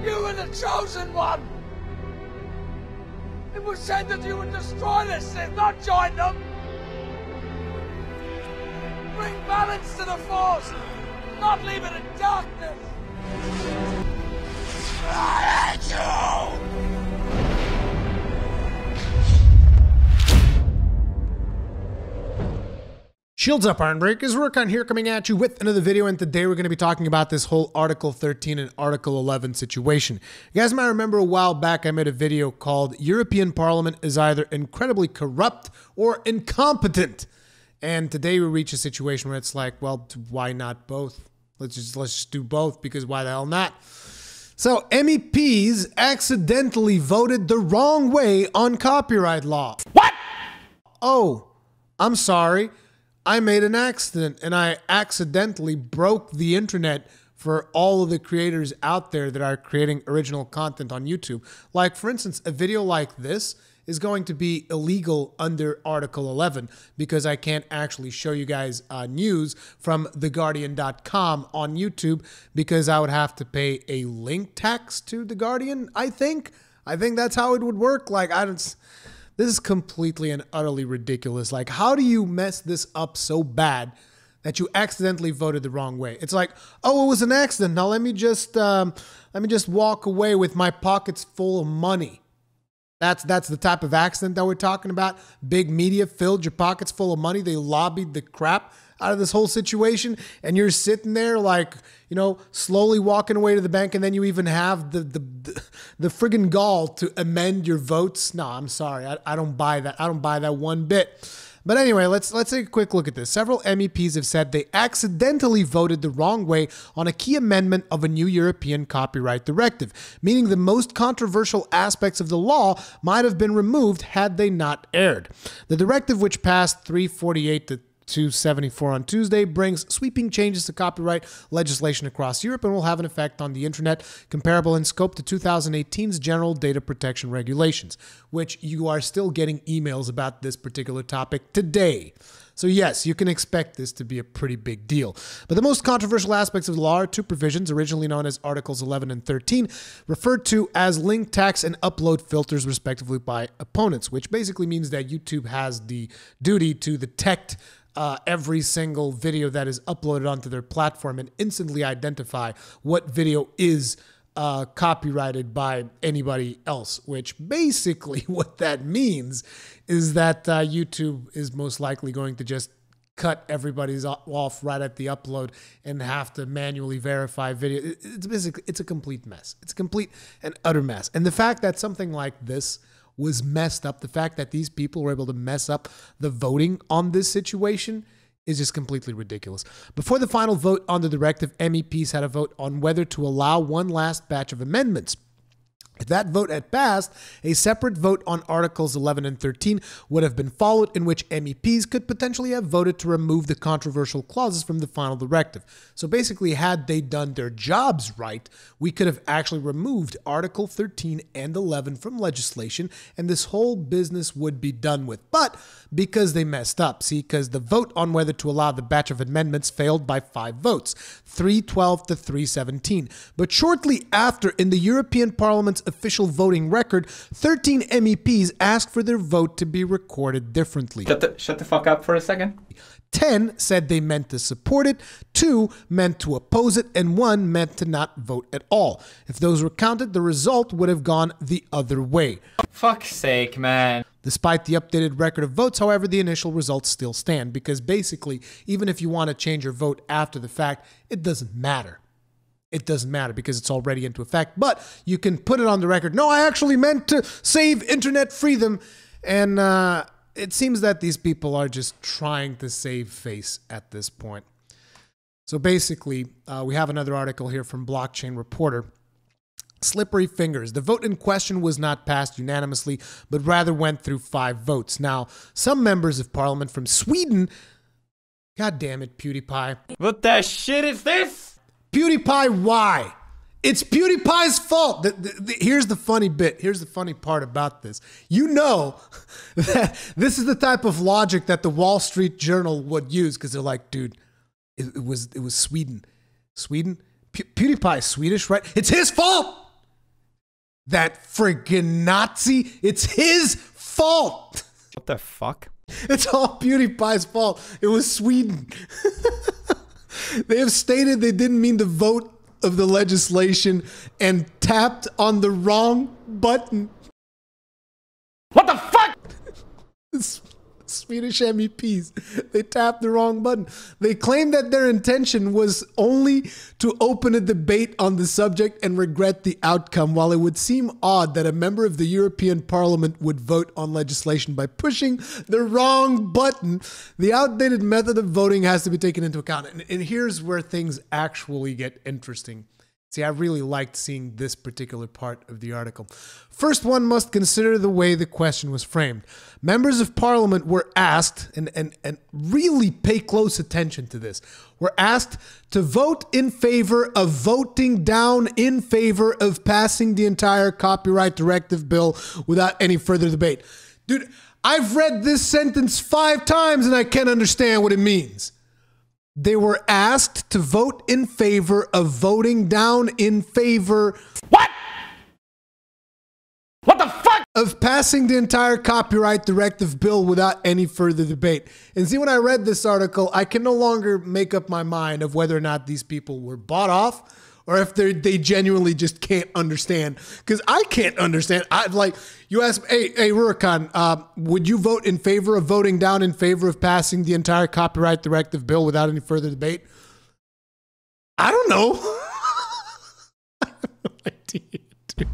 You were the chosen one! It was said that you would destroy the Sith, not join them! Bring balance to the Force, not leave it in darkness! I hate you! Shields up, Iron Breakers. Rurikhan here coming at you with another video, and today we're going to be talking about this whole Article 13 and Article 11 situation. You guys might remember a while back I made a video called European Parliament is either incredibly corrupt or incompetent. And today we reach a situation where it's like, well, why not both? Let's just do both, because why the hell not? So MEPs accidentally voted the wrong way on copyright law. What? Oh, I'm sorry. I made an accident and I accidentally broke the internet for all of the creators out there that are creating original content on YouTube. Like, for instance, a video like this is going to be illegal under Article 11 because I can't actually show you guys news from theguardian.com on YouTube because I would have to pay a link tax to The Guardian, I think. I think that's how it would work. Like, this is completely and utterly ridiculous. Like, how do you mess this up so bad that you accidentally voted the wrong way? It's like, oh, it was an accident. Now let me just walk away with my pockets full of money. That's the type of accident that we're talking about. Big media filled your pockets full of money. They lobbied the crap out of this whole situation, and you're sitting there like, you know, slowly walking away to the bank, and then you even have the friggin' gall to amend your votes. No, I'm sorry, I don't buy that. I don't buy that one bit. But anyway, let's take a quick look at this. Several MEPs have said they accidentally voted the wrong way on a key amendment of a new European copyright directive, meaning the most controversial aspects of the law might have been removed had they not erred. The directive, which passed 348 to 274 on Tuesday, brings sweeping changes to copyright legislation across Europe and will have an effect on the internet comparable in scope to 2018's General Data Protection Regulations, which you are still getting emails about this particular topic today. So yes, you can expect this to be a pretty big deal. But the most controversial aspects of the law are two provisions, originally known as Articles 11 and 13, referred to as link tax and upload filters, respectively, by opponents, which basically means that YouTube has the duty to detect every single video that is uploaded onto their platform and instantly identify what video is copyrighted by anybody else, which basically what that means is that YouTube is most likely going to just cut everybody's off right at the upload and have to manually verify video. It's a complete mess. It's a complete and utter mess. And the fact that something like this was messed up, the fact that these people were able to mess up the voting on this situation is just completely ridiculous. Before the final vote on the directive, MEPs had a vote on whether to allow one last batch of amendments. If that vote had passed, a separate vote on Articles 11 and 13 would have been followed, in which MEPs could potentially have voted to remove the controversial clauses from the final directive. So basically, had they done their jobs right, we could have actually removed Article 13 and 11 from legislation, and this whole business would be done with. But because they messed up, see, because the vote on whether to allow the batch of amendments failed by 5 votes, 312 to 317. But shortly after, in the European Parliament's official voting record, 13 MEPs asked for their vote to be recorded differently. Shut the fuck up for a second. 10 said they meant to support it, 2 meant to oppose it, and 1 meant to not vote at all. If those were counted, the result would have gone the other way. Fuck's sake, man. Despite the updated record of votes, however, the initial results still stand, because basically, even if you want to change your vote after the fact, it doesn't matter. It doesn't matter because it's already into effect, but you can put it on the record. No, I actually meant to save internet freedom. And it seems that these people are just trying to save face at this point. So basically, we have another article here from Blockchain Reporter. Slippery fingers. The vote in question was not passed unanimously, but rather went through 5 votes. Now, some members of parliament from Sweden, God damn it, PewDiePie. What the shit is this? PewDiePie, why? It's PewDiePie's fault. Here's the funny bit. Here's the funny part about this. You know that this is the type of logic that the Wall Street Journal would use, because they're like, dude, it was Sweden. Sweden? PewDiePie is Swedish, right? It's his fault. That friggin' Nazi. It's his fault. What the fuck? It's all PewDiePie's fault. It was Sweden. They have stated they didn't mean to vote of the legislation and tapped on the wrong button. What the fuck? Swedish MEPs, they tapped the wrong button. They claimed that their intention was only to open a debate on the subject and regret the outcome. While it would seem odd that a member of the European Parliament would vote on legislation by pushing the wrong button, the outdated method of voting has to be taken into account. And here's where things actually get interesting. See, I really liked seeing this particular part of the article. First, one must consider the way the question was framed. Members of Parliament were asked, and really pay close attention to this, were asked to vote in favor of voting down in favor of passing the entire copyright directive bill without any further debate. Dude, I've read this sentence 5 times and I can't understand what it means. They were asked to vote in favor of voting down in favor. What? What the fuck? Of passing the entire copyright directive bill without any further debate. And see, when I read this article, I can no longer make up my mind of whether or not these people were bought off or if they genuinely just can't understand. Because I can't understand. You ask, hey, Rurikhan, would you vote in favor of voting down in favor of passing the entire copyright directive bill without any further debate? I don't know. I have no idea, dude.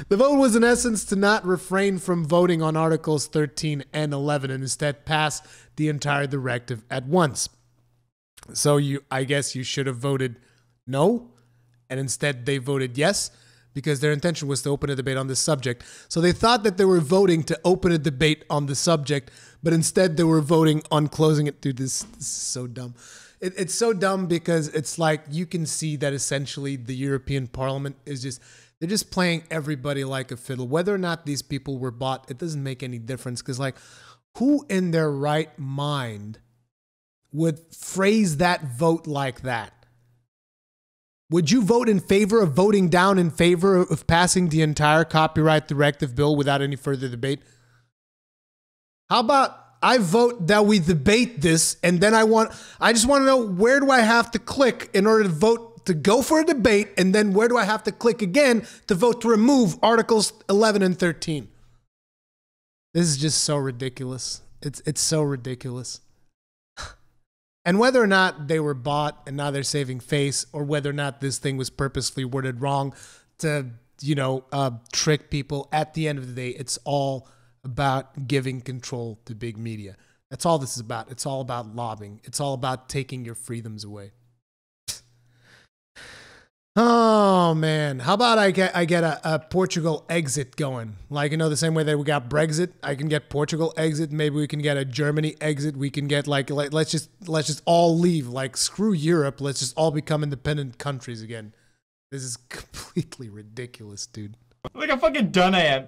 The vote was in essence to not refrain from voting on Articles 13 and 11 and instead pass the entire directive at once. So I guess you should have voted no, and instead they voted yes, because their intention was to open a debate on this subject. So they thought that they were voting to open a debate on the subject, but instead they were voting on closing it. Dude, this is so dumb. It's so dumb because it's like you can see that essentially the European Parliament is they're just playing everybody like a fiddle. Whether or not these people were bought, it doesn't make any difference, because like who in their right mind would phrase that vote like that? Would you vote in favor of voting down in favor of passing the entire copyright directive bill without any further debate? How about I vote that we debate this, and then I just want to know, where do I have to click in order to vote to go for a debate, and then where do I have to click again to vote to remove Articles 11 and 13? This is just so ridiculous. It's so ridiculous. And whether or not they were bought and now they're saving face, or whether or not this thing was purposely worded wrong to, trick people, at the end of the day, it's all about giving control to big media. That's all this is about. It's all about lobbying. It's all about taking your freedoms away. Oh man, how about I get a Portugal exit going? Like, the same way that we got Brexit, I can get Portugal exit. Maybe we can get a Germany exit. We can get let's just all leave. Like, screw Europe. Let's just all become independent countries again. This is completely ridiculous, dude. Look how fucking done I am.